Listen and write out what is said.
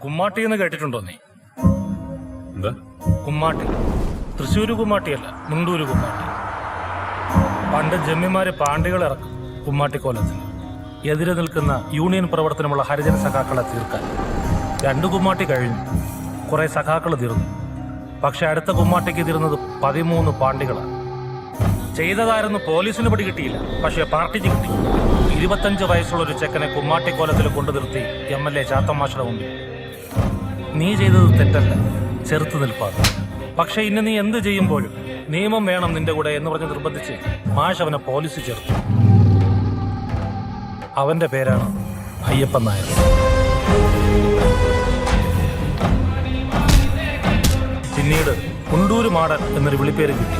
കുമ്മാട്ടി എന്ന് കേട്ടിട്ടുണ്ടോ നീ? എന്താ? കുമ്മാട്ടി. തൃശ്ശൂര് കുമ്മാട്ടിയല്ല, മുണ്ടൂര് കുമ്മാട്ടി. പണ്ട് ജമ്മിമാര് പാണ്ടികൾ ഇറക്കും കുമ്മാട്ടിക്കോലത്തിൽ. എതിരെ നിൽക്കുന്ന യൂണിയൻ പ്രവർത്തനമുള്ള ഹരിജന സഖാക്കളെ തീർക്കാൻ. 2 കുമ്മാട്ടി കഴിഞ്ഞു, കുറെ സഖാക്കൾ തീർന്നു. പക്ഷെ അടുത്ത കുമ്മാട്ടിക്ക് തീർന്നത് 13 പാണ്ടികളാണ്. ചെയ്തതായിരുന്നു പോലീസിന് പിടികിട്ടിയില്ല, പക്ഷെ പാർട്ടിക്ക് കിട്ടി. 25 വയസ്സുള്ള ഒരു ചെക്കനെ കുമ്മാട്ടിക്കോലത്തിൽ കൊണ്ടു നിർത്തി MLA ചാത്തമാഷയുടെ മുമ്പിൽ. നീ ചെയ്തത് തെറ്റല്ല, ചെറുത്തു നിൽപ്പാണ്. പക്ഷെ ഇന്ന് നീ എന്ത് ചെയ്യുമ്പോഴും നിയമം വേണം നിന്റെ കൂടെ എന്ന് പറഞ്ഞ് നിർബന്ധിച്ച് മാഷ് അവനെ പോലീസ് ചേർത്തു. അവന്റെ പേരാണ് അയ്യപ്പൻ നായർ. പിന്നീട് കുണ്ടൂര് മാടൻ എന്നൊരു വിളിപ്പേര് കിട്ടി.